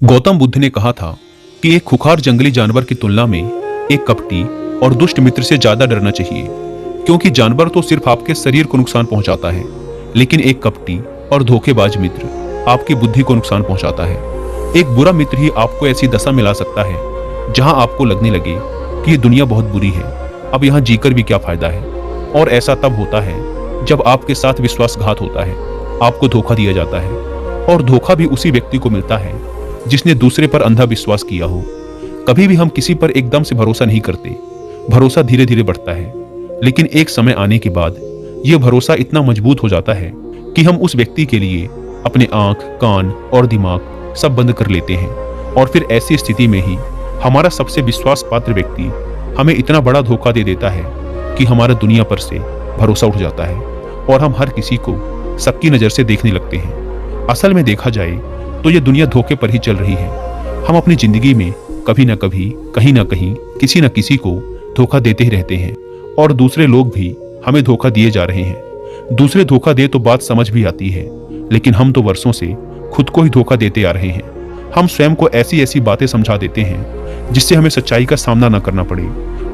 गौतम बुद्ध ने कहा था कि एक खुखार जंगली जानवर की तुलना में एक कपटी और दुष्ट मित्र से ज्यादा डरना चाहिए, क्योंकि जानवर तो सिर्फ आपके शरीर को नुकसान पहुंचाता है, लेकिन एक कपटी और धोखेबाज मित्र आपकी बुद्धि को नुकसान पहुंचाता है। एक बुरा मित्र ही आपको ऐसी दशा में ला सकता है जहां आपको लगने लगे कि ये दुनिया बहुत बुरी है, अब यहाँ जीकर भी क्या फायदा है। और ऐसा तब होता है जब आपके साथ विश्वासघात होता है, आपको धोखा दिया जाता है, और धोखा भी उसी व्यक्ति को मिलता है जिसने दूसरे पर अंधा विश्वास किया हो। कभी भी हम किसी पर एकदम से भरोसा नहीं करते, भरोसा धीरे धीरे बढ़ता है, लेकिन एक समय आने के बाद यह भरोसा इतना मजबूत हो जाता है कि हम उस व्यक्ति के लिए अपने आंख, कान और दिमाग सब बंद कर लेते हैं। और फिर ऐसी स्थिति में ही हमारा सबसे विश्वास पात्र व्यक्ति हमें इतना बड़ा धोखा दे देता है कि हमारा दुनिया पर से भरोसा उठ जाता है और हम हर किसी को सबकी नजर से देखने लगते हैं। असल में देखा जाए तो ये दुनिया धोखे पर ही चल रही है। हम अपनी जिंदगी में कभी ना कभी, कहीं ना कहीं, किसी न किसी को धोखा देते ही रहते हैं, और दूसरे लोग भी हमें धोखा दिए जा रहे हैं। दूसरे धोखा दे तो बात समझ भी आती है, लेकिन हम तो वर्षों से खुद को ही धोखा देते आ रहे हैं। हम स्वयं को ऐसी ऐसी बातें समझा देते हैं जिससे हमें सच्चाई का सामना न करना पड़े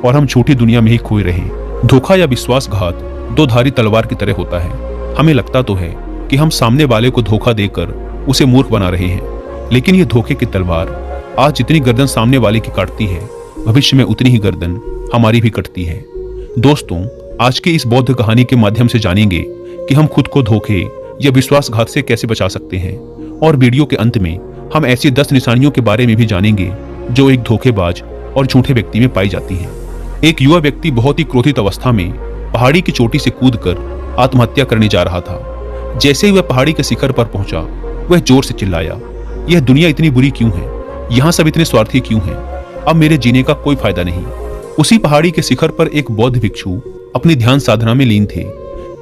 और हम झूठी दुनिया में ही खोए रहें। धोखा या विश्वासघात दो धारी तलवार की तरह होता है। हमें लगता तो है कि हम सामने वाले को धोखा देकर उसे मूर्ख बना रहे हैं, लेकिन ये धोखे की तलवार आज जितनी गर्दन सामने वाले की काटती है, भविष्य में उतनी ही गर्दन हमारी भी कटती है। दोस्तों, आज की इस बौद्ध कहानी के माध्यम से जानेंगे कि हम खुद को धोखे या विश्वासघात से कैसे बचा सकते हैं, और वीडियो के अंत में हम ऐसी 10 निशानियों के बारे में भी जानेंगे जो एक धोखेबाज और झूठे व्यक्ति में पाई जाती है। एक युवा व्यक्ति बहुत ही क्रोधित अवस्था में पहाड़ी की चोटी से कूदकर आत्महत्या करने जा रहा था। जैसे ही वह पहाड़ी के शिखर पर पहुंचा, वह जोर से चिल्लाया, यह दुनिया इतनी बुरी क्यों है? यहाँ सब इतने स्वार्थी क्यों हैं? अब मेरे जीने का कोई फायदा नहीं। उसी पहाड़ी के शिखर पर एक बौद्ध भिक्षु अपनी ध्यान साधना में लीन थे।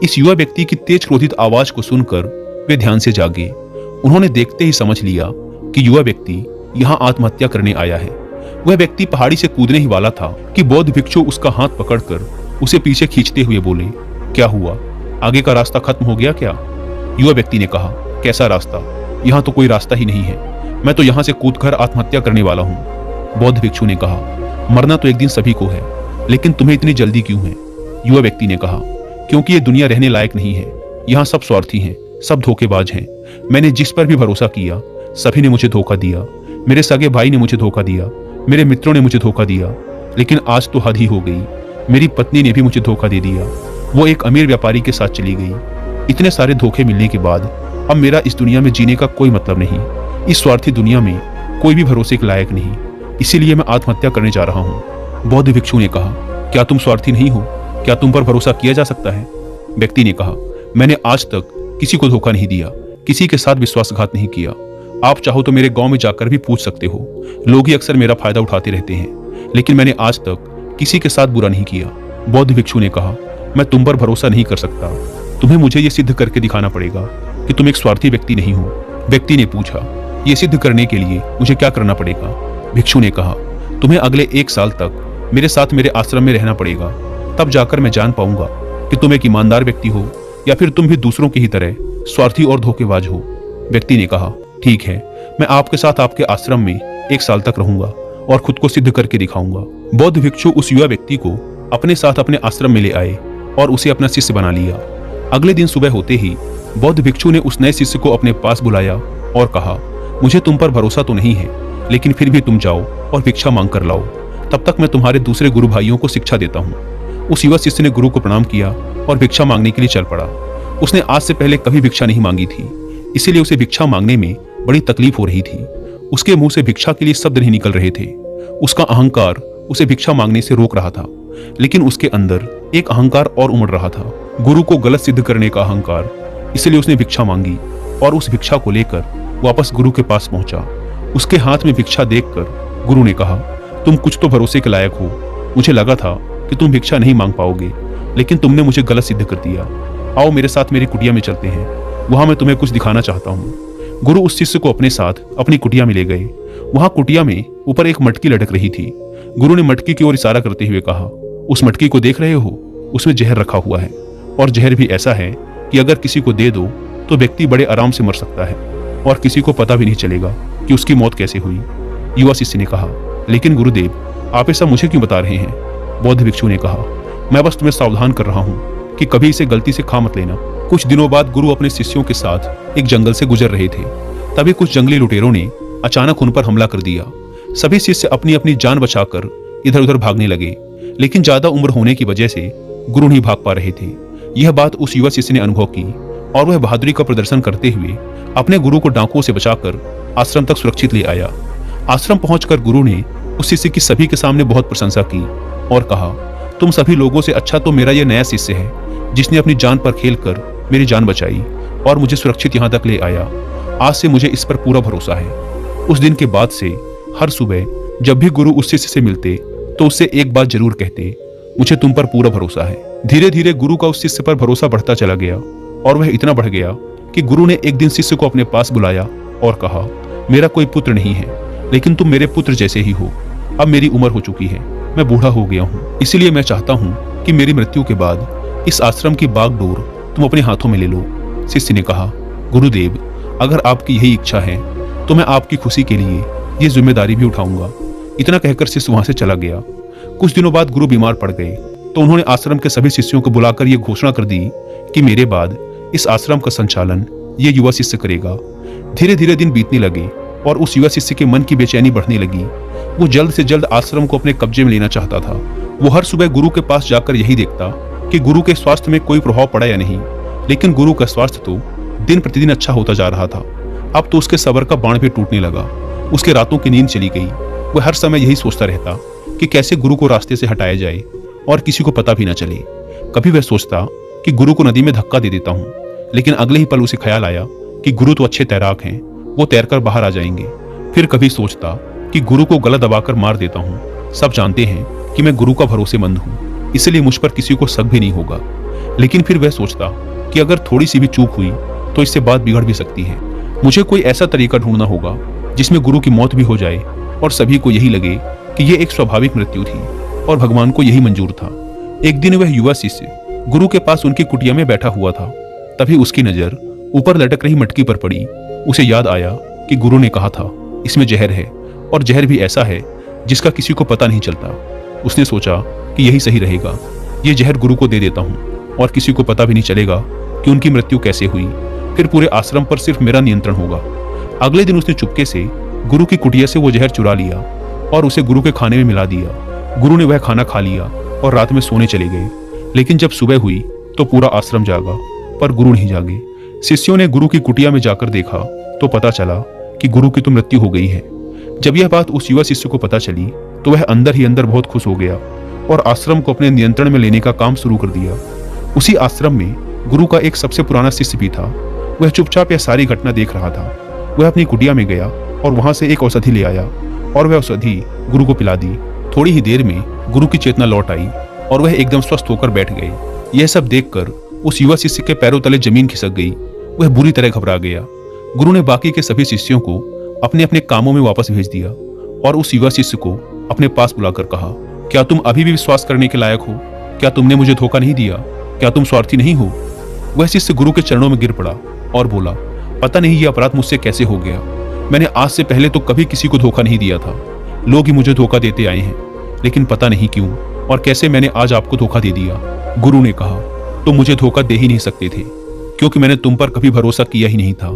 इस युवा व्यक्ति की तेज क्रोधित आवाज को सुनकर वे ध्यान से जागे। उन्होंने देखते ही समझ लिया कि युवा व्यक्ति यहाँ आत्महत्या करने आया है। वह व्यक्ति पहाड़ी से कूदने ही वाला था कि बौद्ध भिक्षु उसका हाथ पकड़कर उसे पीछे खींचते हुए बोले, क्या हुआ? आगे का रास्ता खत्म हो गया क्या? युवा व्यक्ति ने कहा, कैसा रास्ता? यहाँ तो कोई रास्ता ही नहीं है। मैं तो यहाँ से कूदकर आत्महत्या करने वाला हूँ। बौद्ध भिक्षु ने कहा, मरना तो एक दिन सभी को है, लेकिन तुम्हें इतनी जल्दी क्यों है? युवा व्यक्ति ने कहा, क्योंकि ये दुनिया रहने लायक नहीं है। यहाँ सब स्वार्थी हैं, सब धोखेबाज हैं। मैंने जिस पर भी भरोसा किया, सभी ने मुझे धोखा दिया। मेरे सगे भाई ने मुझे धोखा दिया, मेरे मित्रों ने मुझे धोखा दिया, लेकिन आज तो हद ही हो गई। मेरी पत्नी ने भी मुझे धोखा दे दिया। वो एक अमीर व्यापारी के साथ चली गई। इतने सारे धोखे मिलने के बाद अब मेरा इस दुनिया में जीने का कोई मतलब नहीं। इस स्वार्थी दुनिया में कोई भी भरोसे के लायक नहीं, इसीलिए मैं आत्महत्या करने जा रहा हूँ। बौद्ध भिक्षु ने कहा, क्या तुम स्वार्थी नहीं हो? क्या तुम पर भरोसा किया जा सकता है? व्यक्ति ने कहा, मैंने आज तक किसी को धोखा नहीं दिया, किसी के साथ विश्वासघात नहीं किया। आप चाहो तो मेरे गांव में जाकर भी पूछ सकते हो। लोग ही अक्सर मेरा फायदा उठाते रहते हैं, लेकिन मैंने आज तक किसी के साथ बुरा नहीं किया। बौद्ध भिक्षु ने कहा, मैं तुम पर भरोसा नहीं कर सकता। तुम्हें मुझे ये सिद्ध करके दिखाना पड़ेगा कि तुम एक स्वार्थी व्यक्ति नहीं हो। व्यक्ति ने पूछा, ये सिद्ध करने के लिए मुझे क्या करना पड़ेगा? भिक्षु ने कहा, तुम्हें अगले 1 साल तक मेरे साथ मेरे आश्रम में रहना पड़ेगा। तब जाकर मैं जान पाऊंगा कि तुम एक ईमानदार व्यक्ति हो या फिर तुम भी दूसरों की ही तरह स्वार्थी और धोखेबाज हो। व्यक्ति ने कहा, ठीक है, मैं आपके साथ आपके आश्रम में 1 साल तक रहूंगा और खुद को सिद्ध करके दिखाऊंगा। बौद्ध भिक्षु उस युवा व्यक्ति को अपने साथ अपने आश्रम में ले आए और उसे अपना शिष्य बना लिया। अगले दिन सुबह होते ही बौद्ध भिक्षु ने उस नए शिष्य को अपने पास बुलाया और कहा, मुझे तुम पर भरोसा तो नहीं है, लेकिन फिर भी तुम जाओ और भिक्षा मांग कर लाओ। तब तक मैं तुम्हारे दूसरे गुरु भाइयों को शिक्षा देता हूँ। उस युवा शिष्य ने गुरु को प्रणाम किया और भिक्षा मांगने के लिए चल पड़ा। उसने आज से पहले कभी भिक्षा नहीं मांगी थी, इसीलिए उसे भिक्षा मांगने में बड़ी तकलीफ हो रही थी। उसके मुंह से भिक्षा के लिए शब्द नहीं निकल रहे थे। उसका अहंकार उसे भिक्षा मांगने से रोक रहा था, लेकिन उसके अंदर एक अहंकार और उमड़ रहा था, गुरु को गलत सिद्ध करने का अहंकार। इसलिए उसने भिक्षा मांगी और उस भिक्षा को लेकर वापस गुरु के पास पहुंचा। उसके हाथ में भिक्षा देखकर गुरु ने कहा, तुम कुछ तो भरोसे के लायक हो। मुझे लगा था कि तुम भिक्षा नहीं मांग पाओगे, लेकिन तुमने मुझे गलत सिद्ध कर दिया। आओ मेरे साथ मेरी कुटिया में चलते हैं, वहां मैं तुम्हें कुछ दिखाना चाहता हूँ। गुरु उस शिष्य को अपने साथ अपनी कुटिया में ले गए। वहां कुटिया में ऊपर एक मटकी लटक रही थी। गुरु ने मटकी की ओर इशारा करते हुए कहा, उस मटकी को देख रहे हो? उसमें जहर रखा हुआ है, और जहर भी ऐसा है कि अगर किसी को दे दो तो व्यक्ति बड़े आराम से मर सकता है और किसी को पता भी नहीं चलेगा कि कि उसकी मौत कैसे हुई। युवा शिष्य ने कहा, लेकिन गुरुदेव, आप ऐसा मुझे क्यों बता रहे हैं? बौद्ध भिक्षु ने कहा, मैं बस तुम्हें सावधान कर रहा हूँ कि कभी इसे गलती से खा मत लेना। कुछ दिनों बाद गुरु अपने शिष्यों के साथ एक जंगल से गुजर रहे थे। तभी कुछ जंगली लुटेरों ने अचानक उन पर हमला कर दिया। सभी शिष्य अपनी अपनी जान बचाकर इधर उधर भागने लगे, लेकिन ज्यादा उम्र होने की वजह से गुरु नहीं भाग पा रहे थे। यह बात उस युवा शिष्य ने अनुभव की और वह बहादुरी का प्रदर्शन करते हुए अपने गुरु को डाकुओं से बचाकर आश्रम तक सुरक्षित ले आया। आश्रम पहुंचकर गुरु ने उस शिष्य की सभी के सामने बहुत प्रशंसा की और कहा, तुम सभी लोगों से अच्छा तो मेरा यह नया शिष्य है, जिसने अपनी जान पर खेलकर मेरी जान बचाई और मुझे सुरक्षित यहाँ तक ले आया। आज से मुझे इस पर पूरा भरोसा है। उस दिन के बाद से हर सुबह जब भी गुरु उस शिष्य से मिलते तो उससे एक बात जरूर कहते, मुझे तुम पर पूरा भरोसा है। धीरे धीरे गुरु का उस शिष्य पर भरोसा बढ़ता चला गया और वह इतना बढ़ गया कि गुरु ने एक दिन शिष्य को अपने पास बुलाया और कहा, मेरा कोई पुत्र नहीं है, लेकिन तुम मेरे पुत्र जैसे ही हो। अब मेरी उम्र हो चुकी है, मैं बूढ़ा हो गया हूँ, इसलिए मैं चाहता हूँ कि मेरी मृत्यु के बाद इस आश्रम की बागडोर तुम अपने हाथों में ले लो। शिष्य ने कहा, गुरुदेव, अगर आपकी यही इच्छा है तो मैं आपकी खुशी के लिए ये जिम्मेदारी भी उठाऊंगा। इतना कहकर शिष्य वहां से चला गया। कुछ दिनों बाद गुरु बीमार पड़ गए तो उन्होंने आश्रम के सभी शिष्यों को बुलाकर यह घोषणा कर दी कि मेरे बाद इस आश्रम का संचालन ये युवा शिष्य करेगा। धीरे धीरे दिन बीतने लगे और उस युवा शिष्य के मन की बेचैनी बढ़ने लगी। वो जल्द से जल्द आश्रम को अपने कब्जे में लेना चाहता था। वो हर सुबह गुरु के पास जाकर यही देखता कि गुरु के स्वास्थ्य में कोई प्रभाव पड़ा या नहीं, लेकिन गुरु का स्वास्थ्य तो दिन प्रतिदिन अच्छा होता जा रहा था। अब तो उसके सब्र का बाण भी टूटने लगा। उसके रातों की नींद चली गई। वह हर समय यही सोचता रहता कि कैसे गुरु को रास्ते से हटाया जाए और किसी को पता भी न चले। कभी वह सोचता कि गुरु को नदी में धक्का दे देता हूँ, लेकिन अगले ही पल उसे ख्याल आया कि गुरु तो अच्छे तैराक हैं, वो तैरकर बाहर आ जाएंगे। फिर कभी सोचता कि गुरु को गला दबाकर मार देता हूँ। सब जानते हैं कि मैं गुरु का भरोसेमंद हूँ, इसलिए मुझ पर किसी को शक भी नहीं होगा। लेकिन फिर वह सोचता कि अगर थोड़ी सी भी चूक हुई तो इससे बात बिगड़ भी सकती है। मुझे कोई ऐसा तरीका ढूंढना होगा जिसमें गुरु की मौत भी हो जाए और सभी को यही लगे कि यह एक स्वाभाविक मृत्यु थी और भगवान को यही मंजूर था। एक दिन वह युवा शिष्य गुरु के पास उनकी कुटिया में बैठा हुआ था। तभी उसकी नजर ऊपर लटक रही मटकी पर पड़ी। उसे याद आया कि गुरु ने कहा था, इसमें जहर है और जहर भी ऐसा है जिसका किसी को पता नहीं चलता। उसने सोचा कि यही सही रहेगा, ये जहर गुरु को दे देता हूँ और किसी को पता भी नहीं चलेगा कि उनकी मृत्यु कैसे हुई। फिर पूरे आश्रम पर सिर्फ मेरा नियंत्रण होगा। अगले दिन उसने चुपके से गुरु की कुटिया से वो जहर चुरा लिया और उसे गुरु के खाने में मिला दिया। गुरु ने वह खाना खा लिया और रात में सोने चले गए। लेकिन जब सुबह हुई तो पूरा आश्रम जागा, पर गुरु नहीं जागे। शिष्यों ने गुरु की कुटिया में जाकर देखा तो पता चला कि गुरु की तो मृत्यु हो गई है। जब यह बात उस युवा शिष्य को पता चली तो वह अंदर ही अंदर बहुत खुश हो गया और आश्रम को अपने नियंत्रण में लेने का काम शुरू कर दिया। उसी आश्रम में गुरु का एक सबसे पुराना शिष्य भी था। वह चुपचाप यह सारी घटना देख रहा था। वह अपनी कुटिया में गया और वहां से एक औषधि ले आया और वह औषधि गुरु को पिला दी। थोड़ी ही देर में गुरु की चेतना लौट आई और वह एकदम स्वस्थ होकर बैठ गए। यह सब देखकर उस युवा शिष्य के पैरों तले जमीन खिसक गई। वह बुरी तरह घबरा गया। गुरु ने बाकी के सभी शिष्यों को अपने अपने कामों में वापस भेज दिया और उस युवा शिष्य को अपने पास बुलाकर कहा, क्या तुम अभी भी विश्वास करने के लायक हो? क्या तुमने मुझे धोखा नहीं दिया? क्या तुम स्वार्थी नहीं हो? वह शिष्य गुरु के चरणों में गिर पड़ा और बोला, पता नहीं ये अपराध मुझसे कैसे हो गया। मैंने आज से पहले तो कभी किसी को धोखा नहीं दिया था। लोग ही मुझे धोखा देते आए हैं, लेकिन पता नहीं क्यों और कैसे मैंने आज आपको धोखा दे दिया। गुरु ने कहा, तुम मुझे धोखा दे ही नहीं सकते थे, क्योंकि मैंने तुम पर कभी भरोसा किया ही नहीं था।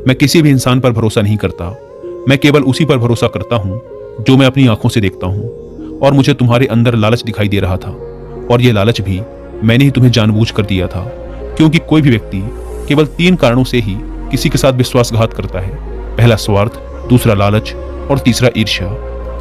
मैं किसी भी इंसान पर भरोसा नहीं करता। मैं केवल उसी पर भरोसा करता हूँ जो मैं अपनी आंखों से देखता हूँ। और मुझे तुम्हारे अंदर लालच दिखाई दे रहा था, और यह लालच भी मैंने ही तुम्हें जानबूझकर दिया था, क्योंकि कोई भी व्यक्ति केवल 3 कारणों से ही किसी के साथ विश्वासघात करता है। पहला स्वार्थ, दूसरा लालच और तीसरा ईर्ष्या।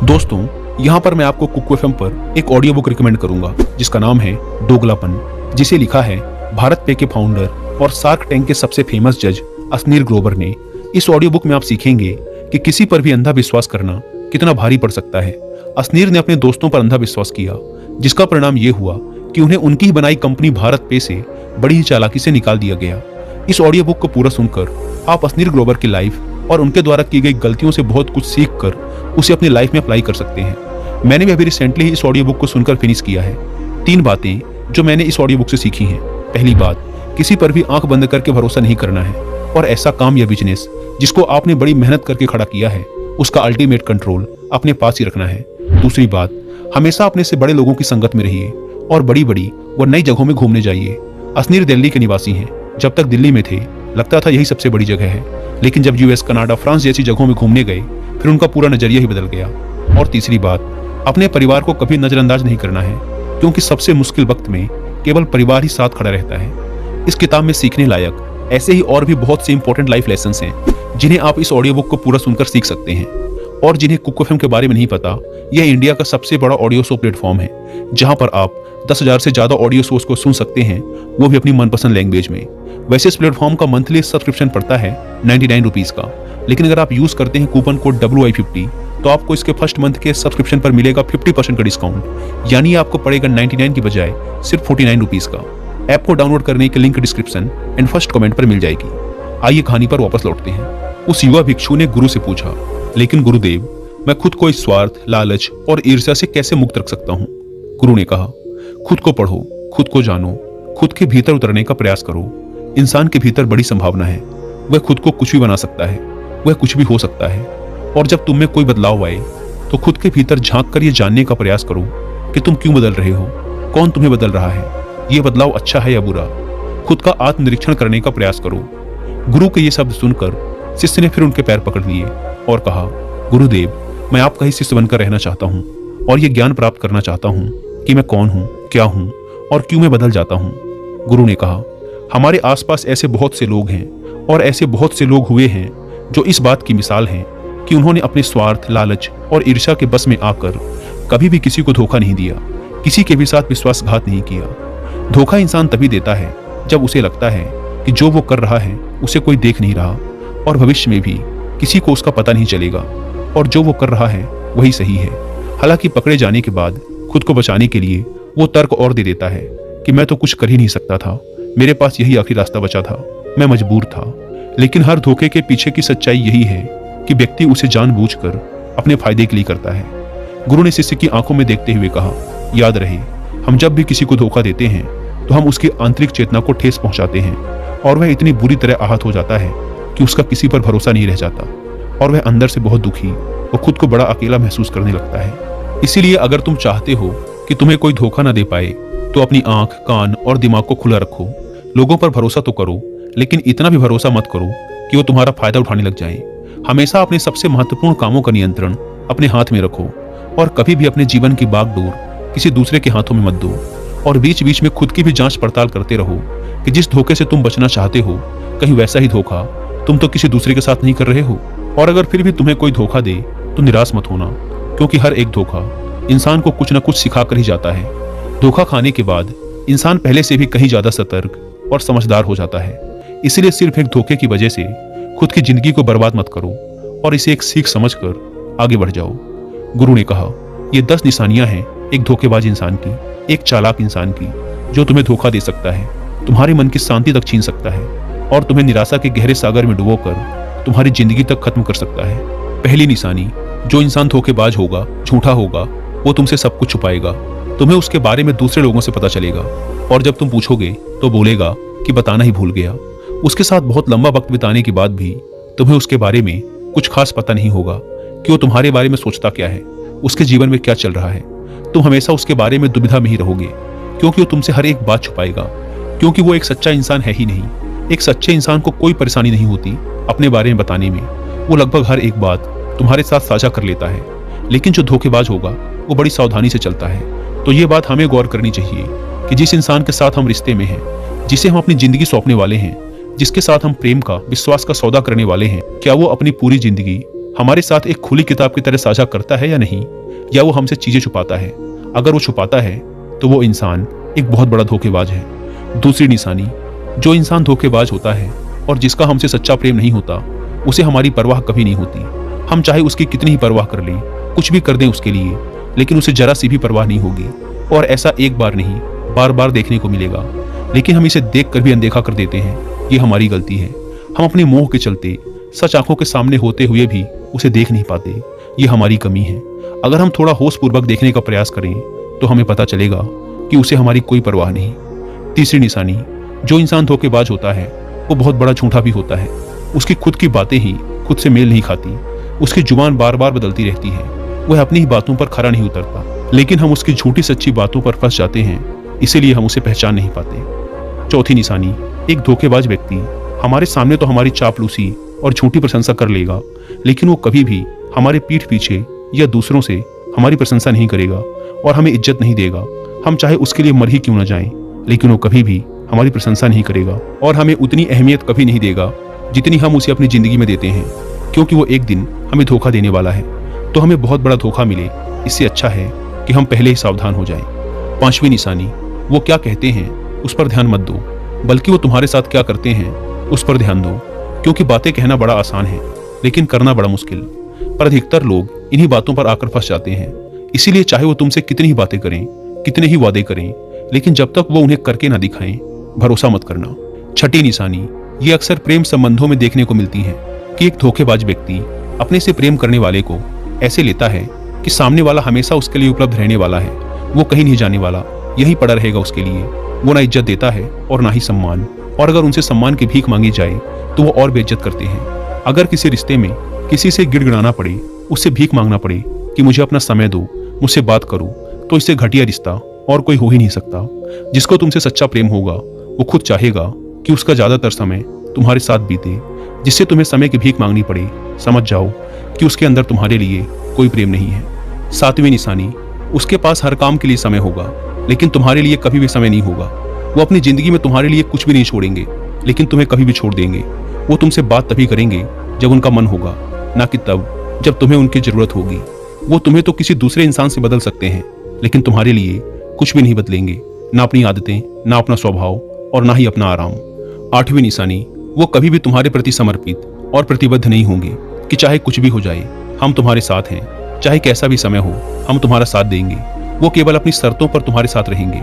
दोस्तों, यहाँ पर मैं आपको कुकू एफएम पर एक ऑडियो बुक रिकमेंड करूंगा जिसका नाम है दोगलापन, जिसे लिखा है भारत पे के फाउंडर और शार्क टैंक के सबसे फेमस जज असनीर ग्रोवर ने। इस ऑडियो बुक में आप सीखेंगे कि किसी पर भी अंधा विश्वास करना कितना भारी पड़ सकता है। असनीर ने अपने दोस्तों पर अंधा विश्वास किया, जिसका परिणाम यह हुआ कि उन्हें उनकी ही बनाई कंपनी भारत पे से बड़ी ही चालाकी से निकाल दिया गया। इस ऑडियो बुक को पूरा सुनकर आप असनीर ग्रोवर की लाइफ और उनके द्वारा की गई गलतियों से बहुत कुछ सीख कर उसे अपनी लाइफ में अप्लाई कर सकते हैं। मैंने भी अभी रिसेंटली ही इस ऑडियो बुक को सुनकर फिनिश किया है। 3 बातें जो मैंने इस ऑडियो बुक से सीखी हैं। पहली बात, किसी पर भी आंख बंद करके भरोसा नहीं करना है, और ऐसा काम या बिजनेस जिसको आपने बड़ी मेहनत करके खड़ा किया है उसका अल्टीमेट कंट्रोल अपने पास ही रखना है। दूसरी बात, हमेशा अपने से बड़े लोगों की संगत में रहिए और बड़ी बड़ी व नई जगहों में घूमने जाइए। असनीर दिल्ली के निवासी हैं। जब तक दिल्ली में थे लगता था यही सबसे बड़ी जगह है, लेकिन जब यूएस, कनाडा, फ्रांस जैसी जगहों में घूमने गए फिर उनका पूरा नजरिया ही बदल गया। और तीसरी बात, अपने परिवार को कभी नजरअंदाज नहीं करना है, क्योंकि सबसे मुश्किल वक्त में केवल परिवार ही साथ खड़ा रहता है। इस किताब में सीखने लायक ऐसे ही और भी बहुत से इंपॉर्टेंट लाइफ लेसन्स हैं जिन्हें आप इस ऑडियो बुक को पूरा सुनकर सीख सकते हैं। और जिन्हें कुक एफएम के बारे में नहीं पता, यह इंडिया का सबसे बड़ा ऑडियो शो प्लेटफॉर्म है जहां पर आप 10,000 से ज्यादा ऑडियो शोज को सुन सकते हैं, वो भी अपनी मनपसंद लैंग्वेज में। वैसे इस प्लेटफॉर्म का मंथली सब्सक्रिप्शन पड़ता है 99 रुपीज का, लेकिन अगर आप यूज करते हैं कूपन कोड WI50 तो आपको इसके फर्स्ट मंथ के सब्सक्रिप्शन पर मिलेगा 50% का डिस्काउंट, यानी आपको पड़ेगा 99 की बजाय सिर्फ 49 रुपीज का। ऐप को डाउनलोड करने की link description and first comment पर मिल जाएगी। आइए कहानी पर वापस लौटते हैं। उस युवा भिक्षु ने गुरु से पूछा, लेकिन गुरुदेव, मैं खुद को इस स्वार्थ, लालच और ईर्ष्या से कैसे मुक्त रख सकता हूँ? गुरु ने कहा, खुद को पढ़ो, खुद को जानो, खुद के भीतर उतरने का प्रयास करो। इंसान के भीतर बड़ी संभावना है, वह खुद को कुछ भी बना सकता है, वह कुछ भी हो सकता है। और जब तुम में कोई बदलाव आए तो खुद के भीतर झांक कर यह जानने का प्रयास करो कि तुम क्यों बदल रहे हो, कौन तुम्हें बदल रहा है, यह बदलाव अच्छा है या बुरा। खुद का आत्मनिरीक्षण करने का प्रयास करो। गुरु के ये शब्द सुनकर शिष्य ने फिर उनके पैर पकड़ लिए और कहा, गुरुदेव, मैं आपका ही शिष्य बनकर रहना चाहता हूँ और ये ज्ञान प्राप्त करना चाहता हूँ कि मैं कौन हूँ, क्या हूँ और क्यों मैं बदल जाता हूँ। गुरु ने कहा, हमारे आसपास ऐसे बहुत से लोग हैं और ऐसे बहुत से लोग हुए हैं जो इस बात की मिसाल हैं कि उन्होंने अपने स्वार्थ, लालच और ईर्ष्या के बस में आकर कभी भी किसी को धोखा नहीं दिया, किसी के भी साथ विश्वासघात नहीं किया। धोखा इंसान तभी देता है जब उसे लगता है कि जो वो कर रहा है उसे कोई देख नहीं रहा और भविष्य में भी किसी को उसका पता नहीं चलेगा और जो वो कर रहा है वही सही है। हालांकि पकड़े जाने के बाद खुद को बचाने के लिए वो तर्क और दे देता है कि मैं तो कुछ कर ही नहीं सकता था, मेरे पास यही आखिरी रास्ता बचा था, मैं मजबूर था। लेकिन हर धोखे के पीछे की सच्चाई यही है कि व्यक्ति उसे जानबूझकर अपने फायदे के लिए करता है। गुरु ने शिष्य की आंखों में देखते हुए कहा, याद रहे, हम जब भी किसी को धोखा देते हैं तो हम उसकी आंतरिक चेतना को ठेस पहुंचाते हैं और वह इतनी बुरी तरह आहत हो जाता है कि उसका किसी पर भरोसा नहीं रह जाता और वह अंदर से बहुत दुखी और खुद को बड़ा अकेला महसूस करने लगता है। इसीलिए अगर तुम चाहते हो कि तुम्हें कोई धोखा न दे पाए तो अपनी आंख, कान और दिमाग को खुला रखो। लोगों पर भरोसा तो करो, लेकिन इतना भी भरोसा मत करो कि वो तुम्हारा फायदा उठाने लग जाएं। हमेशा अपने सबसे महत्वपूर्ण कामों का नियंत्रण अपने हाथ में रखो और कभी भी अपने जीवन की बागडोर किसी दूसरे के हाथों में मत दो। और बीच बीच में खुद की भी जांच पड़ताल करते रहो कि जिस धोखे से तुम बचना चाहते हो कहीं वैसा ही धोखा तुम तो किसी दूसरे के साथ नहीं कर रहे हो। और अगर फिर भी तुम्हें कोई धोखा दे तो निराश मत होना, क्योंकि हर एक धोखा इंसान को कुछ न कुछ सिखा कर ही जाता है। धोखा खाने के बाद इंसान पहले से भी कहीं ज्यादा सतर्क और समझदार हो जाता है। इसलिए सिर्फ एक धोखे की वजह से खुद की जिंदगी को बर्बाद मत करो और इसे एक सीख समझकर आगे बढ़ जाओ। गुरु ने कहा, ये 10 निशानियां हैं एक धोखेबाज इंसान की, एक चालाक इंसान की, जो तुम्हें धोखा दे सकता है, तुम्हारे मन की शांति तक छीन सकता है और तुम्हें निराशा के गहरे सागर में डुबोकर तुम्हारी जिंदगी तक खत्म कर सकता है। पहली निशानी, जो इंसान धोखेबाज होगा, झूठा होगा, वो तुमसे सब कुछ छुपाएगा। तुम्हें उसके बारे में दूसरे लोगों से पता चलेगा और जब तुम पूछोगे तो बोलेगा कि बताना ही भूल गया। उसके साथ बहुत लंबा वक्त बिताने के बाद भी तुम्हें उसके बारे में कुछ खास पता नहीं होगा कि वो तुम्हारे बारे में सोचता क्या है, उसके जीवन में क्या चल रहा है। तुम हमेशा उसके बारे में दुविधा में ही रहोगे, क्योंकि वो तुमसे हर एक बात छुपाएगा, क्योंकि वो एक सच्चा इंसान है ही नहीं। एक सच्चे इंसान को कोई परेशानी नहीं होती अपने बारे में बताने में, वो लगभग हर एक बात तुम्हारे साथ साझा कर लेता है। लेकिन जो धोखेबाज होगा वो बड़ी सावधानी से चलता है। तो ये बात हमें गौर करनी चाहिए कि जिस इंसान के साथ हम रिश्ते में हैं, जिसे हम अपनी जिंदगी सौंपने वाले हैं, जिसके साथ हम प्रेम का, विश्वास का सौदा करने वाले हैं, क्या वो अपनी पूरी जिंदगी हमारे साथ एक खुली किताब की तरह साझा करता है या नहीं, या वो हमसे चीजें छुपाता है। अगर वो छुपाता है तो वो इंसान एक बहुत बड़ा धोखेबाज है। दूसरी निशानी, जो इंसान धोखेबाज होता है और जिसका हमसे सच्चा प्रेम नहीं होता, उसे हमारी परवाह कभी नहीं होती। हम चाहे उसकी कितनी ही परवाह कर लें, कुछ भी कर दें उसके लिए, लेकिन उसे जरा सी भी परवाह नहीं होगी। और ऐसा एक बार नहीं, बार बार देखने को मिलेगा। लेकिन हम इसे देख कर भी अनदेखा कर देते हैं, ये हमारी गलती है। हम अपने मोह के चलते सच आंखों के सामने होते हुए भी उसे देख नहीं पाते, ये हमारी कमी है। अगर हम थोड़ा होशपूर्वक देखने का प्रयास करें तो हमें पता चलेगा कि उसे हमारी कोई परवाह नहीं। तीसरी निशानी, जो इंसान धोखेबाज होता है वो बहुत बड़ा झूठा भी होता है। उसकी खुद की बातें ही खुद से मेल नहीं खाती। उसकी जुबान बार बार बदलती रहती है, वह अपनी ही बातों पर खरा नहीं उतरता, लेकिन हम उसकी झूठी सच्ची बातों पर फंस जाते हैं, इसीलिए हम उसे पहचान नहीं पाते। चौथी निशानी, एक धोखेबाज व्यक्ति हमारे सामने तो हमारी चापलूसी और झूठी प्रशंसा कर लेगा, लेकिन वो कभी भी हमारे पीठ पीछे या दूसरों से हमारी प्रशंसा नहीं करेगा और हमें इज्जत नहीं देगा। हम चाहे उसके लिए मर ही क्यों न जाएं, लेकिन वो कभी भी हमारी प्रशंसा नहीं करेगा और हमें उतनी अहमियत कभी नहीं देगा जितनी हम उसे अपनी जिंदगी में देते हैं, क्योंकि वो एक दिन हमें धोखा देने वाला है। तो हमें बहुत बड़ा धोखा मिले, इससे अच्छा है कि हम पहले ही सावधान हो जाएं। पांचवी निशानी, वो क्या कहते हैं उस पर ध्यान मत दो, बल्कि वो तुम्हारे साथ क्या करते हैं उस पर ध्यान दो, क्योंकि बातें कहना बड़ा आसान है लेकिन करना बड़ा मुश्किल। पर अधिकतर लोग इन्हीं बातों पर आकर फंस जाते हैं। इसीलिए चाहे वो तुमसे कितनी ही बातें करें, कितने ही वादे करें, लेकिन जब तक वो उन्हें करके ना दिखाएं, भरोसा मत करना। छठी निशानी, ये अक्सर प्रेम संबंधों में देखने को मिलती है कि एक धोखेबाज व्यक्ति अपने से प्रेम करने वाले को ऐसे लेता है कि सामने वाला हमेशा उसके लिए उपलब्ध रहने वाला है, वो कहीं नहीं जाने वाला, यहीं पड़ा रहेगा उसके लिए। वो ना इज्जत देता है और ना ही सम्मान, और अगर उनसे सम्मान की भीख मांगी जाए तो वो और बेइज्जत करते हैं। अगर किसी रिश्ते में किसी से गिड़गिड़ाना पड़े, उससे भीख मांगना पड़े कि मुझे अपना समय दो, मुझसे बात करो, तो इससे घटिया रिश्ता और कोई हो ही नहीं सकता। जिसको तुमसे सच्चा प्रेम होगा वो खुद चाहेगा कि उसका ज्यादातर समय तुम्हारे साथ बीते। जिससे तुम्हें समय की भीख मांगनी पड़े, समझ जाओ कि उसके अंदर तुम्हारे लिए कोई प्रेम नहीं है। सातवीं निशानी, उसके पास हर काम के लिए समय होगा, लेकिन तुम्हारे लिए कभी भी समय नहीं होगा। वो अपनी जिंदगी में तुम्हारे लिए कुछ भी नहीं छोड़ेंगे, लेकिन तुम्हें कभी भी छोड़ देंगे। वो तुमसे बात तभी करेंगे जब उनका मन होगा, ना कि तब जब तुम्हें उनकी जरूरत होगी। वो तुम्हें तो किसी दूसरे इंसान से बदल सकते हैं, लेकिन तुम्हारे लिए कुछ भी नहीं बदलेंगे, ना अपनी आदतें, ना अपना स्वभाव और ना ही अपना आराम। आठवीं निशानी, वो कभी भी तुम्हारे प्रति समर्पित और प्रतिबद्ध नहीं होंगे कि चाहे कुछ भी हो जाए, हम तुम्हारे साथ हैं, चाहे कैसा भी समय हो, हम तुम्हारा साथ देंगे। वो केवल अपनी शर्तों पर तुम्हारे साथ रहेंगे।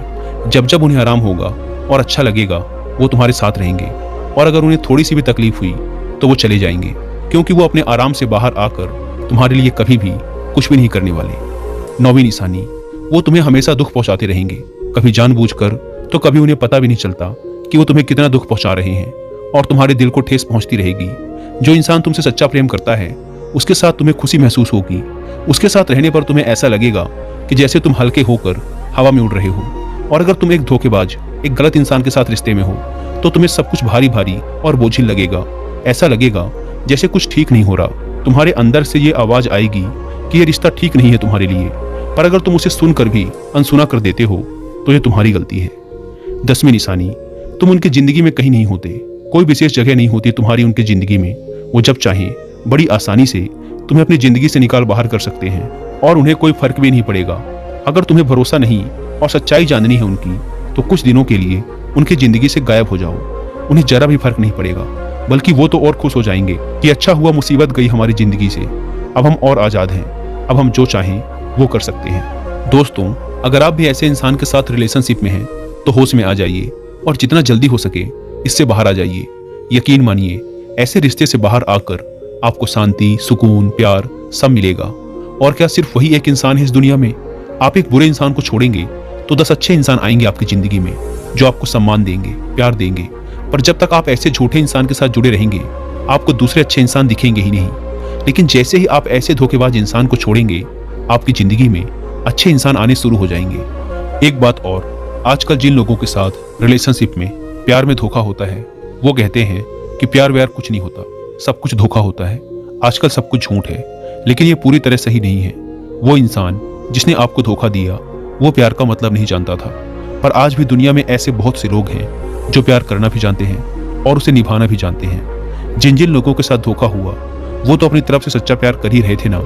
जब जब उन्हें आराम होगा और अच्छा लगेगा, वो तुम्हारे साथ रहेंगे, और अगर उन्हें थोड़ी सी भी तकलीफ हुई तो वो चले जाएंगे, क्योंकि वो अपने आराम से बाहर आकर तुम्हारे लिए कभी भी कुछ भी नहीं करने वाले। नौवीं निशानी, वो तुम्हें हमेशा दुख पहुंचाते रहेंगे, कभी जानबूझकर तो कभी उन्हें पता भी नहीं चलता कि वो तुम्हें कितना दुख पहुंचा रहे हैं, और तुम्हारे दिल को ठेस पहुंचती रहेगी। जो इंसान तुमसे सच्चा प्रेम करता है, उसके साथ तुम्हें खुशी महसूस होगी। उसके साथ रहने पर तुम्हें ऐसा लगेगा कि जैसे तुम हल्के होकर हवा में उड़ रहे हो। और अगर तुम एक धोखेबाज, एक गलत इंसान के साथ रिश्ते में हो, तो तुम्हें सब कुछ भारी भारी और बोझिल लगेगा। ऐसा लगेगा जैसे कुछ ठीक नहीं हो रहा। तुम्हारे अंदर से ये आवाज आएगी कि ये रिश्ता ठीक नहीं है तुम्हारे लिए। पर अगर तुम उसे सुनकर भी अनसुना कर देते हो तो ये तुम्हारी गलती है। 10वीं निशानी, तुम उनकी जिंदगी में कहीं नहीं होते, कोई विशेष जगह नहीं होती तुम्हारी उनकी जिंदगी में। वो जब चाहें बड़ी आसानी से तुम्हें अपनी जिंदगी से निकाल बाहर कर सकते हैं, और उन्हें कोई फर्क भी नहीं पड़ेगा। अगर तुम्हें भरोसा नहीं और सच्चाई जाननी है उनकी, तो कुछ दिनों के लिए उनकी जिंदगी से गायब हो जाओ। उन्हें जरा भी फर्क नहीं पड़ेगा, बल्कि वो तो और खुश हो जाएंगे कि अच्छा हुआ मुसीबत गई हमारी जिंदगी से, अब हम और आजाद हैं, अब हम जो चाहें वो कर सकते हैं। दोस्तों, अगर आप भी ऐसे इंसान के साथ रिलेशनशिप में हैं तो होश में आ जाइए और जितना जल्दी हो सके इससे बाहर आ जाइए। यकीन मानिए, ऐसे रिश्ते से बाहर आकर आपको शांति, सुकून, प्यार सब मिलेगा। और क्या सिर्फ वही एक इंसान है इस दुनिया में? आप एक बुरे इंसान को छोड़ेंगे तो 10 अच्छे इंसान आएंगे आपकी जिंदगी में, जो आपको सम्मान देंगे, प्यार देंगे। पर जब तक आप ऐसे झूठे इंसान के साथ जुड़े रहेंगे, आपको दूसरे अच्छे इंसान दिखेंगे ही नहीं। लेकिन जैसे ही आप ऐसे धोखेबाज इंसान को छोड़ेंगे, आपकी जिंदगी में अच्छे इंसान आने शुरू हो जाएंगे। एक बात और, आजकल जिन लोगों के साथ रिलेशनशिप में, प्यार में धोखा होता है, वो कहते हैं कि प्यार व्यार कुछ नहीं होता, सब कुछ धोखा होता है। आजकल सब कुछ झूठ है, लेकिन ये पूरी तरह सही नहीं है। वो इंसान जिसने आपको धोखा दिया, वो प्यार का मतलब नहीं जानता था। पर आज भी दुनिया में ऐसे बहुत से लोग हैं जो प्यार करना भी जानते हैं और उसे निभाना भी जानते हैं। जिन जिन लोगों के साथ धोखा हुआ, वो तो अपनी तरफ से सच्चा प्यार कर ही रहे थे ना।